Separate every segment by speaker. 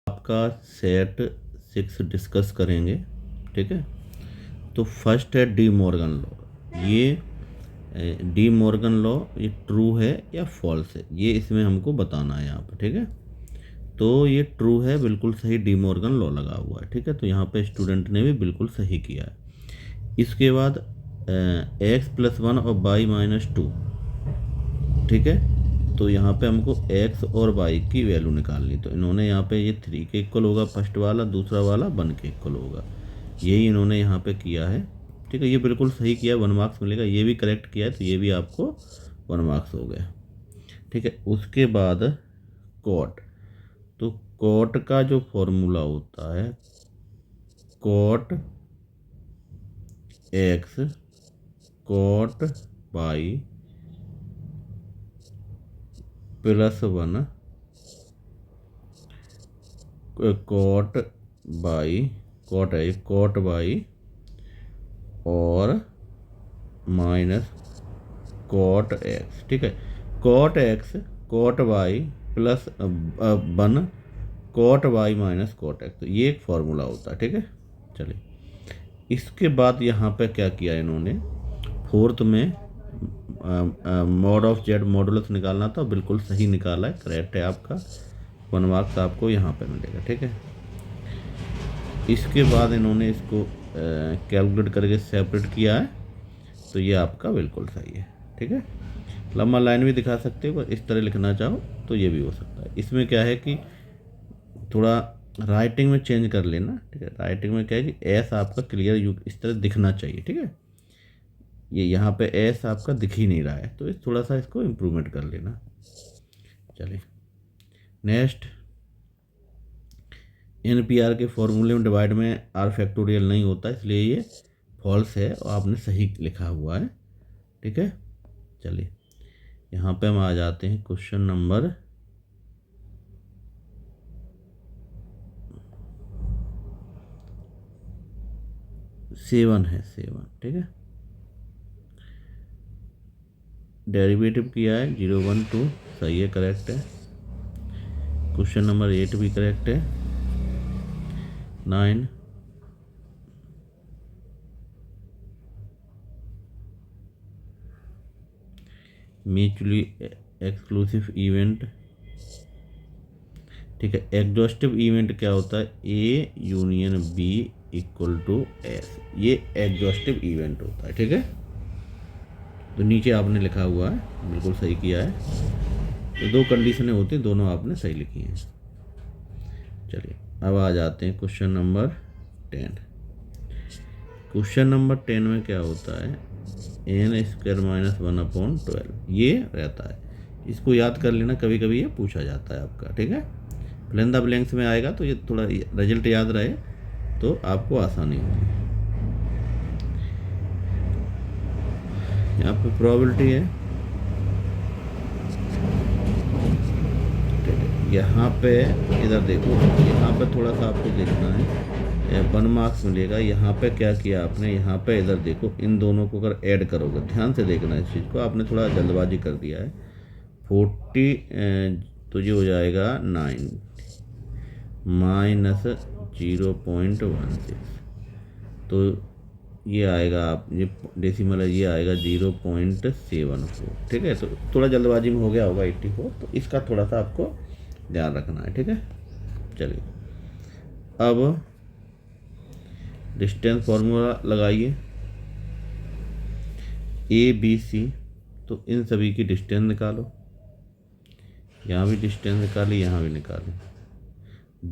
Speaker 1: आपका set 6 discuss करेंगे। ठीक है, तो फर्स्ट है डी मॉर्गन लॉ। ये डी मॉर्गन लॉ ये ट्रू है या फॉल्स है, ये इसमें हमको बताना है यहाँ पर। ठीक है, तो ये ट्रू है, बिल्कुल सही, डी मॉर्गन लॉ लगा हुआ है। ठीक है, तो यहाँ पे स्टूडेंट ने भी बिल्कुल सही किया है। इसके बाद x+1 और y-2। ठीक है, तो यहाँ पे हमको x और y की वैल्यू निकालनी, तो इन्होंने यहाँ पे ये 3 के इक्वल होगा फर्स्ट वाला, दूसरा वाला 1 के इक्वल होगा, यही इन्होंने यहाँ पे किया है। ठीक है, ये बिल्कुल सही किया, 1 मार्क्स मिलेगा। ये भी करेक्ट किया है तो ये भी आपको 1 मार्क्स हो गया। ठीक है, उसके बाद कॉट, तो कॉट का जो फॉर्मूला होता है cot x cot y +1 cot y, cot है कॉट y और माइनस कॉट x। ठीक है, cot x cot y +1 cot y minus cot x, तो ये एक फॉर्मूला होता है। ठीक है, चलिए इसके बाद यहाँ पे क्या किया इन्होंने, फोर्थ में मॉड ऑफ जेड मॉडुलस निकालना था, बिल्कुल सही निकाला है, करेक्ट है आपका, 1 मार्क्स आपको यहाँ पे मिलेगा। ठीक है, इसके बाद इन्होंने इसको कैलकुलेट करके सेपरेट किया है, तो ये आपका बिल्कुल सही है। ठीक है, लंबा लाइन भी दिखा सकते हो, इस तरह लिखना चाहो तो ये भी हो सकता है। इसमें क्या है कि थोड़ा राइटिंग में चेंज कर लेना। ठीक है, राइटिंग में क्या है कि एस आपका क्लियर यू इस तरह दिखना चाहिए। ठीक है, ये यहाँ पे एस आपका दिख ही नहीं रहा है, तो इस थोड़ा सा इसको इम्प्रूवमेंट कर लेना। चलिए नेक्स्ट, NPR के फॉर्मूले में डिवाइड में आर फैक्टोरियल नहीं होता, इसलिए ये फॉल्स है और आपने सही लिखा हुआ है। ठीक है, चलिए यहाँ पे हम आ जाते हैं क्वेश्चन नंबर 7 है 7। ठीक है, डेरिवेटिव किया है 0, 1, 2, सही है, करेक्ट है। क्वेश्चन नंबर 8 भी करेक्ट है। 9 म्यूचुअली एक्सक्लूसिव इवेंट। ठीक है, एग्जॉस्टिव इवेंट क्या होता है, A यूनियन B = S, ये एग्जॉस्टिव इवेंट होता है। ठीक है, तो नीचे आपने लिखा हुआ है, बिल्कुल सही किया है। तो 2 कंडीशनें होती हैं, दोनों आपने सही लिखी हैं। चलिए अब आ जाते हैं क्वेश्चन नंबर 10। क्वेश्चन नंबर 10 में क्या होता है, n² - 1/12 ये रहता है, इसको याद कर लेना, कभी कभी ये पूछा जाता है आपका। ठीक है, फिल इन द ब्लैंक्स में आएगा, तो ये थोड़ा रिजल्ट याद रहे तो आपको आसानी होगी। यहाँ पे प्रोबेबिलिटी है, यहाँ पे इधर देखो, यहाँ पे थोड़ा सा आपको देखना है, 1 मार्क्स मिलेगा। यहाँ पे क्या किया आपने, यहाँ पे इधर देखो, इन दोनों को अगर ऐड करोगे, ध्यान से देखना इस चीज़ को, आपने थोड़ा जल्दबाजी कर दिया है। 40 तो ये हो जाएगा 9 माइनस 0.16, तो ये आएगा, आप ये डेसिमल है, ये आएगा 0.74। ठीक है, तो थोड़ा जल्दबाजी में हो गया होगा 84, तो इसका थोड़ा सा आपको ध्यान रखना है। ठीक है, चलिए अब डिस्टेंस फार्मूला लगाइए, ABC, तो इन सभी की डिस्टेंस निकालो, यहाँ भी डिस्टेंस निकाली, यहाँ भी निकाली,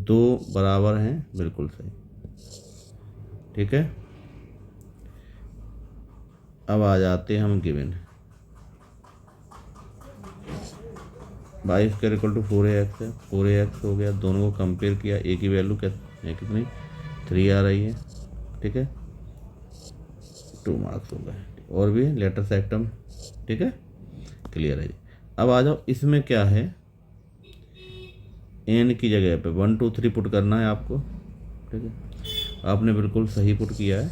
Speaker 1: 2 बराबर हैं, बिल्कुल सही। ठीक है, अब आ जाते हैं हम गिवन, y² = 4ax है, 4ax हो गया, दोनों को कंपेयर किया, a की वैल्यू कितनी 3 आ रही है। ठीक है, 2 मार्क्स हो गए, और भी लेटर सेक्टम। ठीक है, क्लियर है जी। अब आ जाओ, इसमें क्या है, n की जगह पे 1, 2, 3 पुट करना है आपको। ठीक है, आपने बिल्कुल सही पुट किया है,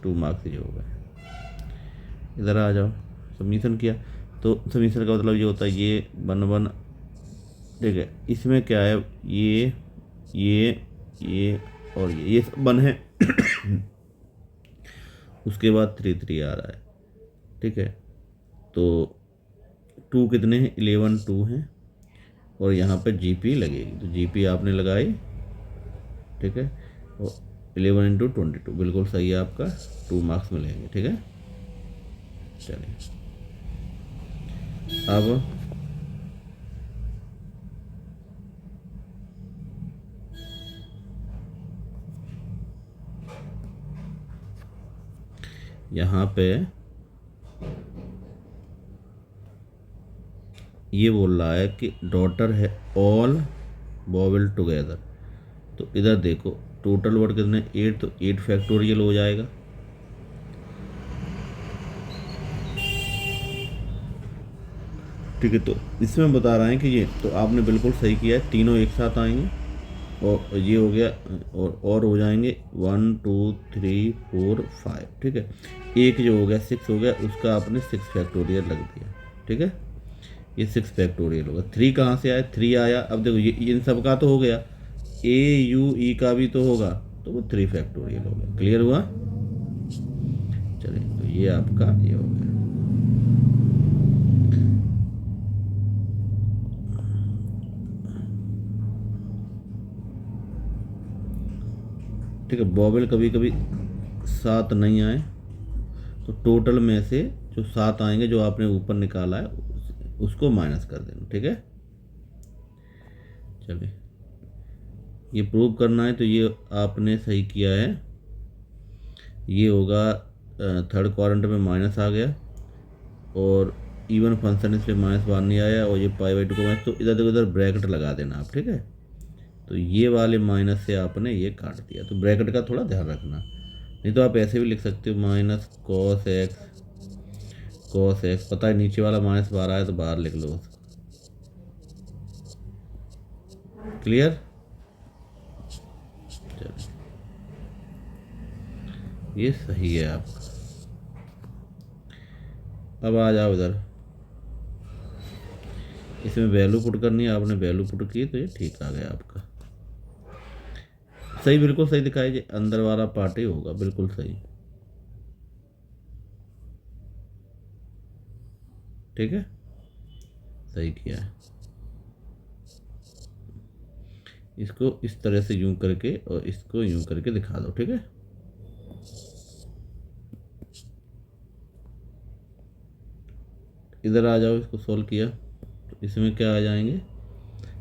Speaker 1: 2 मार्क्स ये हो गए। इधर आ जाओ, सबमिशन किया, तो सबमिशन का मतलब ये होता है ये 1, 1। ठीक है, इसमें क्या है, ये ये और ये सब 1 है। उसके बाद 3 3 आ रहा है, ठीक है। तो 2 कितने हैं, 11 2 हैं, और यहाँ पे जीपी लगेगी, तो जीपी आपने लगाई, ठीक है। और 11 × 22 बिल्कुल सही है आपका, 2 मार्क्स मिलेंगे, ठीक है। चलिए अब यहाँ पे ये बोल रहा है कि डॉटर है ऑल वॉवेल टुगेदर। तो इधर देखो टोटल वर्ड कितने 8, तो 8 फैक्टोरियल हो जाएगा। ठीक है, तो इसमें बता रहे हैं कि ये तो आपने बिल्कुल सही किया है, तीनों एक साथ आएंगे और ये हो गया, और हो जाएंगे 1 2 3 4 5, ठीक है। एक जो हो गया 6 हो गया, उसका आपने 6 फैक्टोरियल लग दिया, ठीक है। ये 6 फैक्टोरियल होगा। 3 कहाँ से आया, 3 आया। अब देखो ये इन सब का तो हो गया, ए यू ई का भी तो होगा, तो वो 3 फैक्टोरियल हो गया। क्लियर हुआ? चलिए, तो ये आपका ये हो गया। ठीक है, बॉबल कभी कभी 7 नहीं आए, तो टोटल में से जो 7 आएंगे जो आपने ऊपर निकाला है उसको माइनस कर देना, ठीक है। चलिए, ये प्रूव करना है, तो ये आपने सही किया है। ये होगा थर्ड क्वाड्रेंट में माइनस आ गया, और इवन फंक्शन इसलिए माइनस बाहर नहीं आया, और ये π/2 को माइनस, तो इधर देखो इधर ब्रैकेट लगा देना आप, ठीक है। तो ये वाले माइनस से आपने ये काट दिया, तो ब्रैकेट का थोड़ा ध्यान रखना, नहीं तो आप ऐसे भी लिख सकते हो माइनस cos x, पता है नीचे वाला माइनस बाहर आया तो बाहर लिख लो उसको। क्लियर? चलिए, ये सही है आपका। अब आ जाओ इधर, इसमें वैल्यू पुट करनी है, आपने वैल्यू पुट की तो ये ठीक आ गया आपका। सही, बिल्कुल सही दिखाई, जी अंदर वाला पार्ट ही होगा, बिल्कुल सही, ठीक है, सही किया है। इसको इस तरह से यूं करके और इसको यूं करके दिखा दो, ठीक है। इधर आ जाओ, इसको सॉल्व किया तो इसमें क्या आ जाएंगे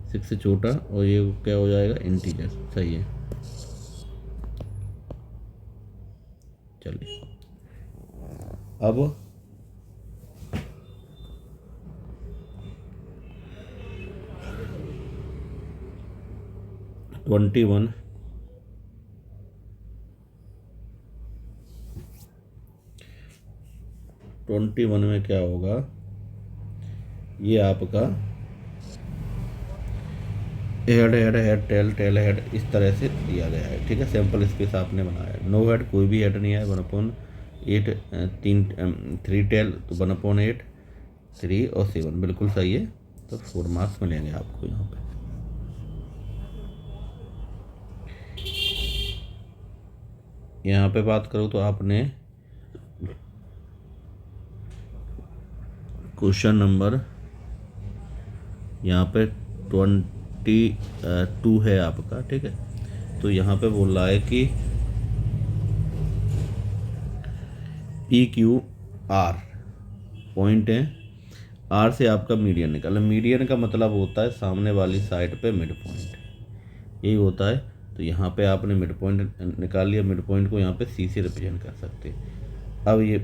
Speaker 1: 6 से छोटा, और ये क्या हो जाएगा इंटीजर, सही है। चलिए, अब 21 में क्या होगा, ये आपका हेड टेल हेड इस तरह से दिया गया है, ठीक है। सैंपल स्पेस आपने बनाया है, नो हेड कोई भी हेड नहीं है, 1/8 3 टेल तो 1/8 3 और 7 बिल्कुल सही है, तो 4 मार्क्स मिलेंगे आपको यहाँ पे। यहाँ पे बात करूँ तो आपने क्वेश्चन नंबर यहाँ पे 22 है आपका, ठीक है। तो यहाँ पे बोल रहा है कि PQR पॉइंट है, R से आपका मीडियन निकाला। मीडियन का मतलब होता है सामने वाली साइड पे मिड पॉइंट, यही होता है। तो यहाँ पे आपने मिड पॉइंट निकाल लिया, मिड पॉइंट को यहाँ पे C से रिप्रेजेंट कर सकते हैं। अब ये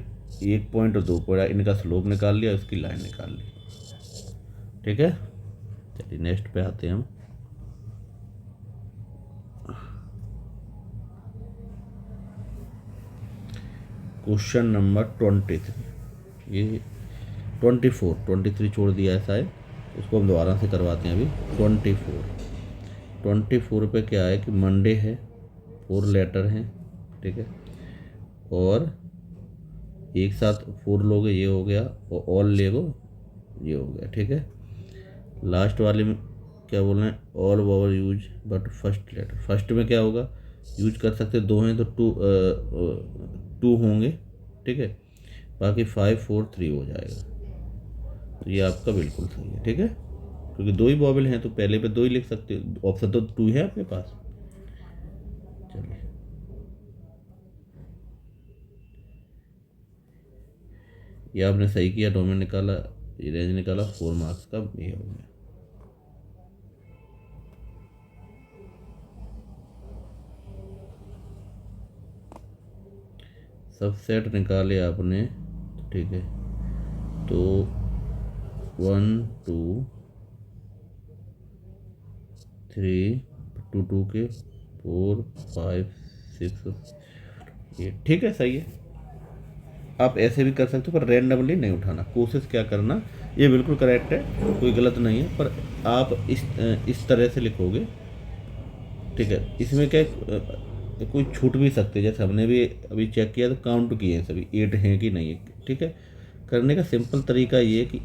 Speaker 1: 1 पॉइंट और 2 पॉइंट, इनका स्लोप निकाल लिया, उसकी लाइन निकाल ली, ठीक है। चलिए नेक्स्ट पे आते हैं हम। क्वेश्चन नंबर 23, ये 23 छोड़ दिया है शायद, उसको हम दोबारा से करवाते हैं अभी। 24 पे क्या है कि मंडे है, 4 लेटर हैं, ठीक है, और एक साथ 4 लोगे ये हो गया, और ऑल लेगो ये हो गया, ठीक है। लास्ट वाले में क्या बोल रहे हैं, all vowel use but first letter. First में क्या होगा, यूज कर सकते, दो हैं तो टू होंगे, ठीक है। बाकी 5 4 3 हो जाएगा। तो ये आपका बिल्कुल सही है, ठीक है, क्योंकि दो ही वॉवेल हैं तो पहले पे दो ही लिख सकते हो, ऑप्शन तो 2 है आपके पास। चलिए, ये आपने सही किया, डोमेन निकाला, रेंज निकाला, 4 मार्क्स का ये हो गया। सबसेट निकाले आपने, ठीक है, तो 1 2 3 2 2 के 4 5 6 8, ठीक है, सही है। आप ऐसे भी कर सकते हो पर रैंडमली नहीं उठाना, कोशिश क्या करना, ये बिल्कुल करेक्ट है, कोई गलत नहीं है, पर आप इस तरह से लिखोगे, ठीक है। इसमें क्या कोई छूट भी सकते हैं, जैसे हमने भी अभी चेक किया तो काउंट किए हैं सभी 8 हैं कि नहीं है, ठीक है। करने का सिंपल तरीका ये है कि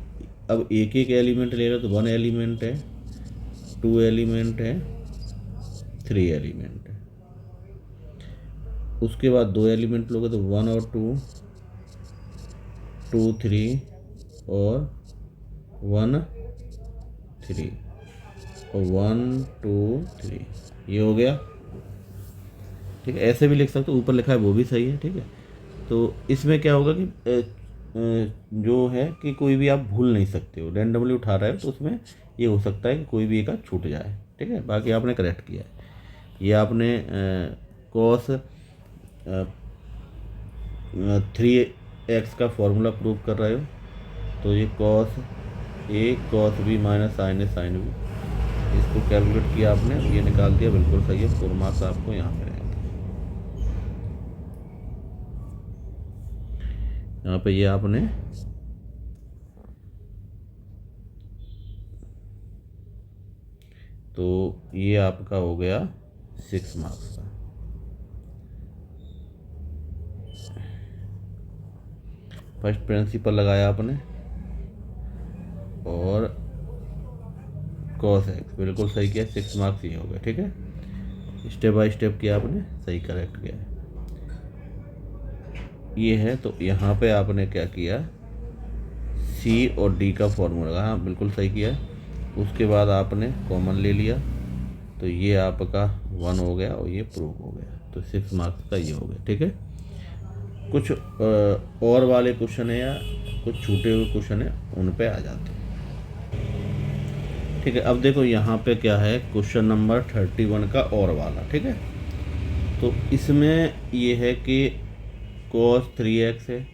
Speaker 1: अब एक एक एलिमेंट ले लो तो 1 एलिमेंट है, 2 एलिमेंट है, 3 एलिमेंट है, उसके बाद 2 एलिमेंट लोगे तो 1 और 2 2 3 और 1 3 और 1 2 3, ये हो गया, ठीक है। ऐसे भी लिख सकते हो, ऊपर लिखा है वो भी सही है, ठीक है। तो इसमें क्या होगा कि जो है कि कोई भी आप भूल नहीं सकते हो, रैंडमली उठा रहे हो तो उसमें ये हो सकता है कि कोई भी एक आध छूट जाए, ठीक है। बाकी आपने करेक्ट किया है। ये आपने कॉस 3x का फॉर्मूला प्रूव कर रहे हो, तो ये cos A cos B minus sign A sine B, इसको कैलकुलेट किया आपने, ये निकाल दिया, बिल्कुल सही है, 4 मार्क्स आपको यहाँ पे रहेंगे। यहाँ पे ये आपने तो ये आपका हो गया 6 मार्क्स का। फर्स्ट प्रिंसिपल लगाया आपने और कॉस एक्स, बिल्कुल सही किया, 6 मार्क्स ये हो गए, ठीक है। स्टेप बाय स्टेप किया आपने, सही करेक्ट किया है। ये है तो यहाँ पे आपने क्या किया, सी और डी का फॉर्मूला लगा, हाँ बिल्कुल सही किया है। उसके बाद आपने कॉमन ले लिया, तो ये आपका 1 हो गया और ये प्रूव हो गया, तो 6 मार्क्स का ये हो गया, ठीक है। कुछ और वाले क्वेश्चन है या कुछ छूटे हुए क्वेश्चन है उन पे आ जाते हैं, ठीक है। अब देखो यहाँ पे क्या है, क्वेश्चन नंबर 31 का और वाला, ठीक है। तो इसमें ये है कि cos 3x है,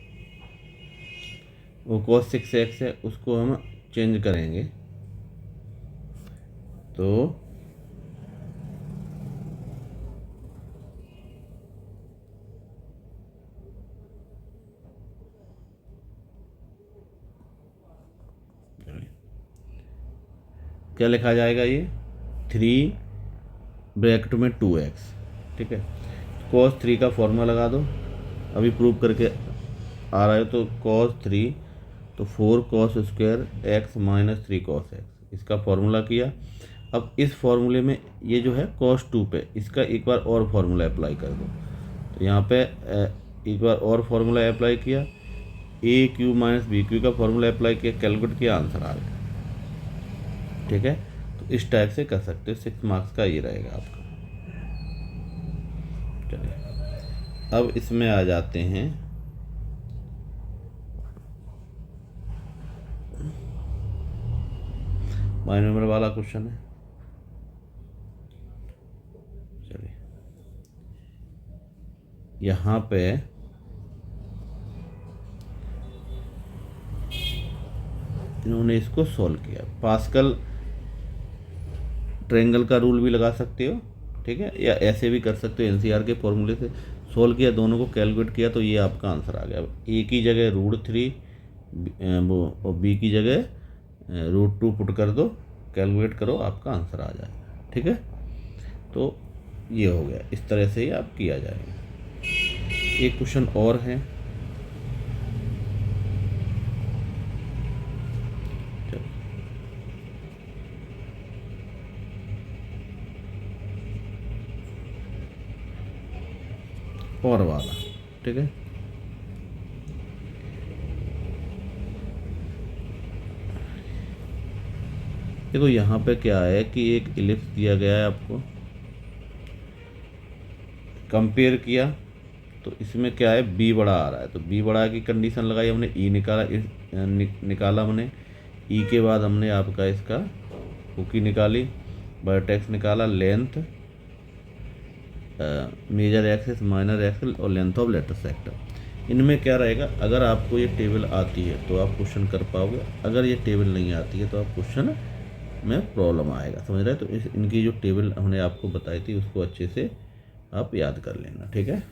Speaker 1: वो cos 6x है, उसको हम चेंज करेंगे, तो क्या लिखा जाएगा, ये 3 ब्रैकेट में 2x, ठीक है। cos 3 का फॉर्मूला लगा दो, अभी प्रूव करके आ रहा है, तो cos 3 तो 4 cos square x minus 3 cos x, इसका फॉर्मूला किया। अब इस फॉर्मूले में ये जो है cos 2 पे इसका एक बार और फार्मूला अप्लाई कर दो, तो यहाँ पे एक बार और फार्मूला अप्लाई किया, ए क्यू माइनस बी क्यू का फार्मूला अप्लाई किया, कैलकुलेट किया, आंसर आ गया, ठीक है। तो इस टाइप से कर सकते हो, 6 मार्क्स का ये रहेगा आपका। चलिए अब इसमें आ जाते हैं, माइनर नंबर वाला क्वेश्चन है। चलिए यहाँ पे इन्होंने इसको सॉल्व किया, पास्कल ट्रायंगल का रूल भी लगा सकते हो, ठीक है, या ऐसे भी कर सकते हो, एनसीआर के फॉर्मूले से सॉल्व किया, दोनों को कैलकुलेट किया, तो ये आपका आंसर आ गया। ए की जगह √3 वो और बी की जगह √2 पुट कर दो, कैलकुलेट करो, आपका आंसर आ जाएगा, ठीक है। तो ये हो गया, इस तरह से ही आप किया जाएगा। एक क्वेश्चन और है, और वाला, ठीक है। देखो यहाँ पे क्या है कि एक इलिप्स दिया गया है आपको, कंपेयर किया तो इसमें क्या है, बी बड़ा आ रहा है, तो बी बड़ा की कंडीशन लगाई हमने, ई निकाला, निकाला हमने, ई के बाद हमने आपका इसका कुकी निकाली, वर्टेक्स निकाला, length, major axis, minor axis और लेंथ ऑफ लेटर सेक्टर। इनमें क्या रहेगा, अगर आपको ये टेबल आती है तो आप क्वेश्चन कर पाओगे, अगर ये टेबल नहीं आती है तो आप क्वेश्चन में प्रॉब्लम आएगा, समझ रहे हैं। तो इनकी जो टेबल हमने आपको बताई थी उसको अच्छे से आप याद कर लेना, ठीक है।